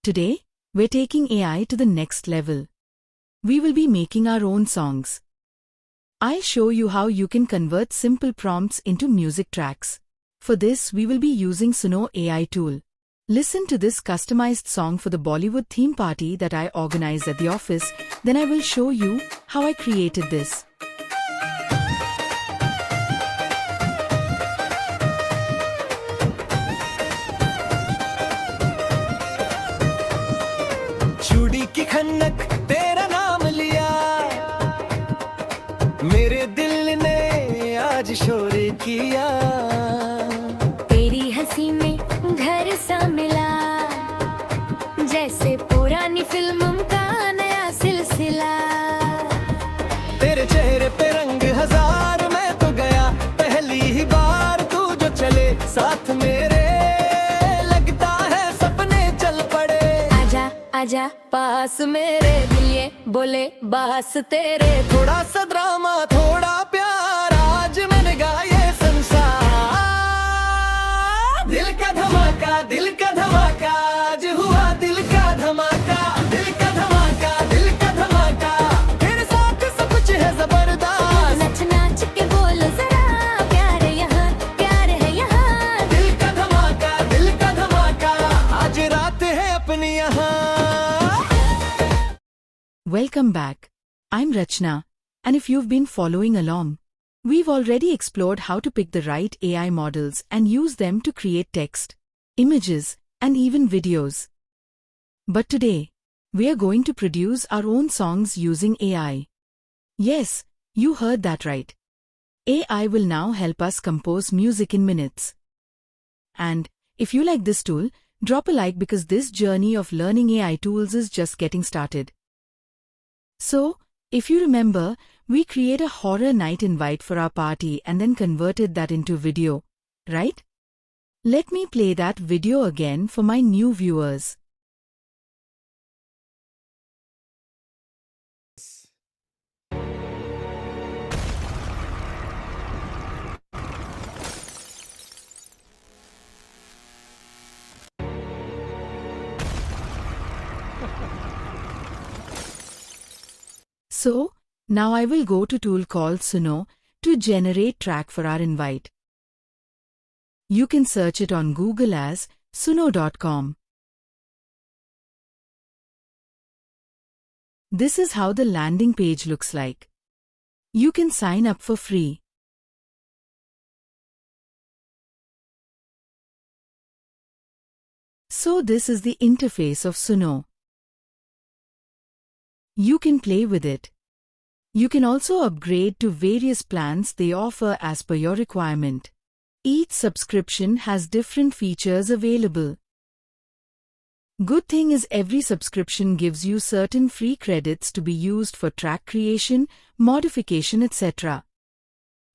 Today, we're taking AI to the next level. We will be making our own songs. I'll show you how you can convert simple prompts into music tracks. For this, we will be using Suno AI tool. Listen to this customized song for the Bollywood theme party that I organized at the office, then I will show you how I created this. चूड़ी की खन्नक तेरा नाम लिया, मेरे दिल ने आज शोर किया। तेरी हंसी में घर सा मिला, जैसे पुरानी फिल्म का नया सिलसिला। तेरे चेहरे पे रंग हजार, मैं तो गया पहली ही बार। तू जो चले साथ मेरे, लगता है सपने चल पड़े। आजा आजा पास मेरे, दिल ये बोले बास तेरे। थोड़ा सा ड्रामा थोड़ा प्यार, आज मैंने गाया ये संसार। दिल का धमाका, दिल का धमाका, आज हुआ दिल का धमाका। दिल का धमाका, दिल का धमाका, तेरे साथ सब कुछ है जबरदस्त। नाच नाच के बोलो जरा, प्यार यहाँ प्यार है यहाँ। दिल का धमाका, दिल का धमाका, आज रात है अपनी यहाँ। Welcome back. I'm Rachna, and if you've been following along, we've already explored how to pick the right AI models and use them to create text, images, and even videos. But today, we are going to produce our own songs using AI. Yes, you heard that right. AI will now help us compose music in minutes. And if you like this tool, drop a like because this journey of learning AI tools is just getting started. So, if you remember, we create a horror night invite for our party and then converted that into video, right? Let me play that video again for my new viewers. So, now I will go to tool called Suno to generate track for our invite. You can search it on Google as suno.com. This is how the landing page looks like. You can sign up for free. So this is the interface of Suno. You can play with it. You can also upgrade to various plans they offer as per your requirement. Each subscription has different features available. Good thing is every subscription gives you certain free credits to be used for track creation, modification, etc.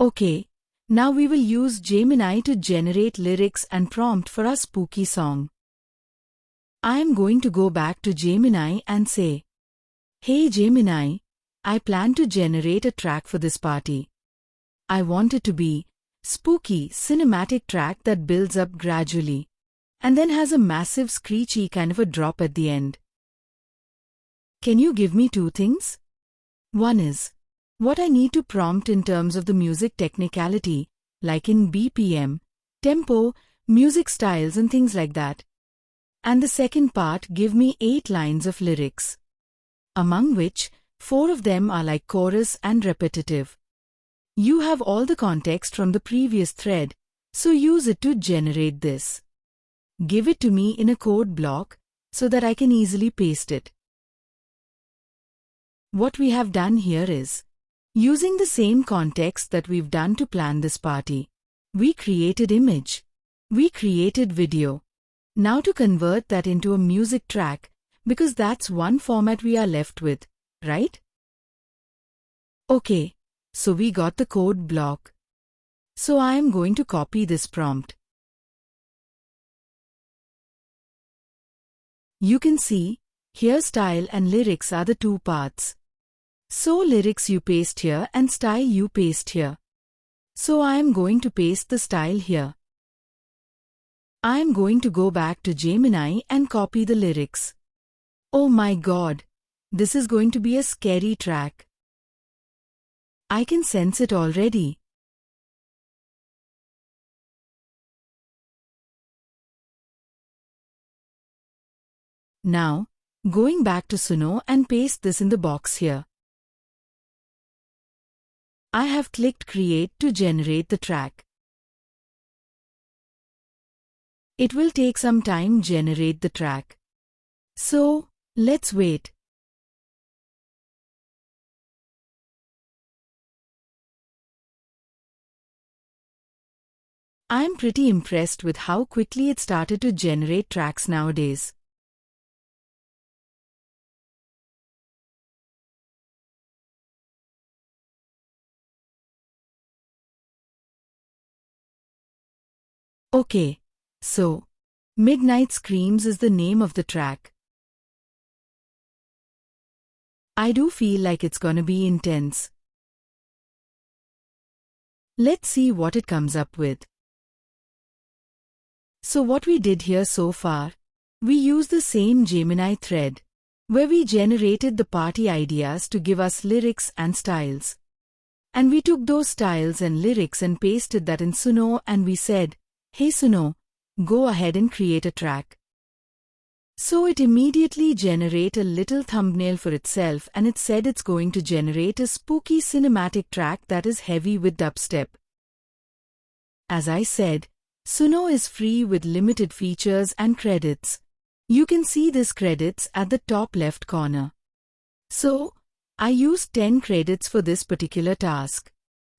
Okay, now we will use Gemini to generate lyrics and prompt for our spooky song. I am going to go back to Gemini and say, "Hey Gemini, I plan to generate a track for this party. I want it to be spooky, cinematic track that builds up gradually and then has a massive screechy kind of a drop at the end. Can you give me two things? One is what I need to prompt in terms of the music technicality, like in BPM, tempo, music styles and things like that. And the second part, give me 8 lines of lyrics, among which 4 of them are like chorus and repetitive. You have all the context from the previous thread, so use it to generate this. Give it to me in a code block so that I can easily paste it." What we have done here is, using the same context that we've done to plan this party, we created image, we created video. Now to convert that into a music track, because that's one format we are left with, right? Okay, so we got the code block. So I am going to copy this prompt. You can see, here style and lyrics are the two parts. So lyrics you paste here and style you paste here. So I am going to paste the style here. I am going to go back to Gemini and copy the lyrics. Oh my God, this is going to be a scary track. I can sense it already. Now, going back to Suno and paste this in the box here. I have clicked Create to generate the track. It will take some time to generate the track. So, let's wait. I'm pretty impressed with how quickly it started to generate tracks nowadays. Okay, so, Midnight Screams is the name of the track. I do feel like it's gonna be intense. Let's see what it comes up with. So what we did here so far, we used the same Gemini thread, where we generated the party ideas to give us lyrics and styles. And we took those styles and lyrics and pasted that in Suno and we said, "Hey Suno, go ahead and create a track." So it immediately generated a little thumbnail for itself and it said it's going to generate a spooky cinematic track that is heavy with dubstep. As I said, Suno is free with limited features and credits. You can see these credits at the top left corner. So, I used 10 credits for this particular task.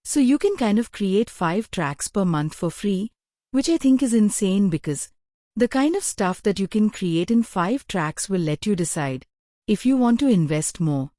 So you can kind of create 5 tracks per month for free, which I think is insane because the kind of stuff that you can create in 5 tracks will let you decide if you want to invest more.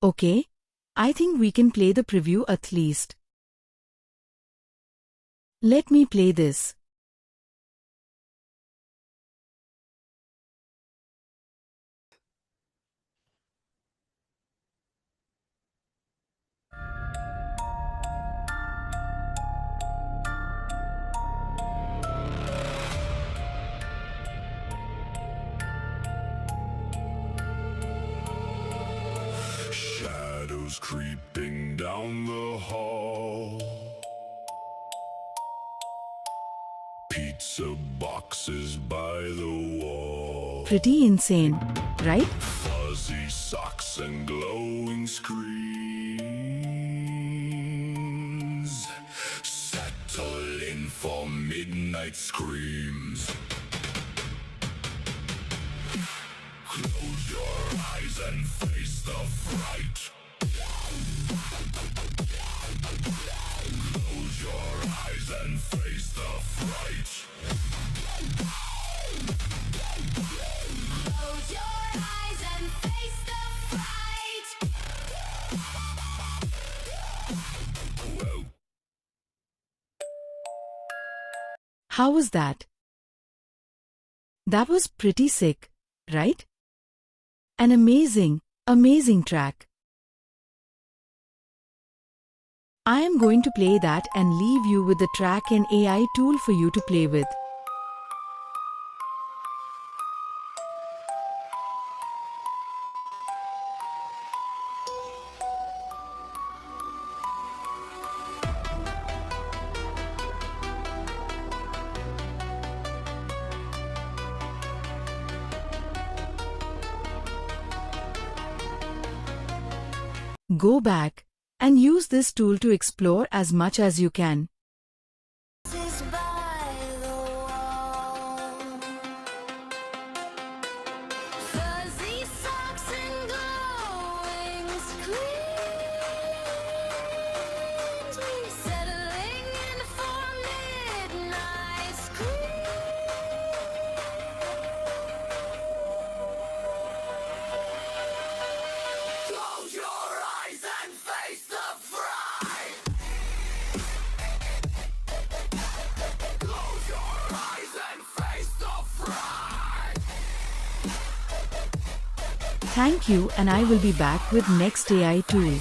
Okay, I think we can play the preview at least. Let me play this. Shadows creeping down the hall. Pizza boxes by the wall. Pretty insane, right? Fuzzy socks and glowing screens. Settle in for midnight screams. Close your eyes and face the fright. Close your eyes and face the fright. Close your eyes and face the fright. Whoa. How was that? That was pretty sick, right? An amazing, amazing track. I am going to play that and leave you with the track and AI tool for you to play with. Go back and use this tool to explore as much as you can. By the wall. Fuzzy socks and glowing screens. We settling in for midnight Close your eyes and face the fright. Thank you, and I will be back with next AI tool.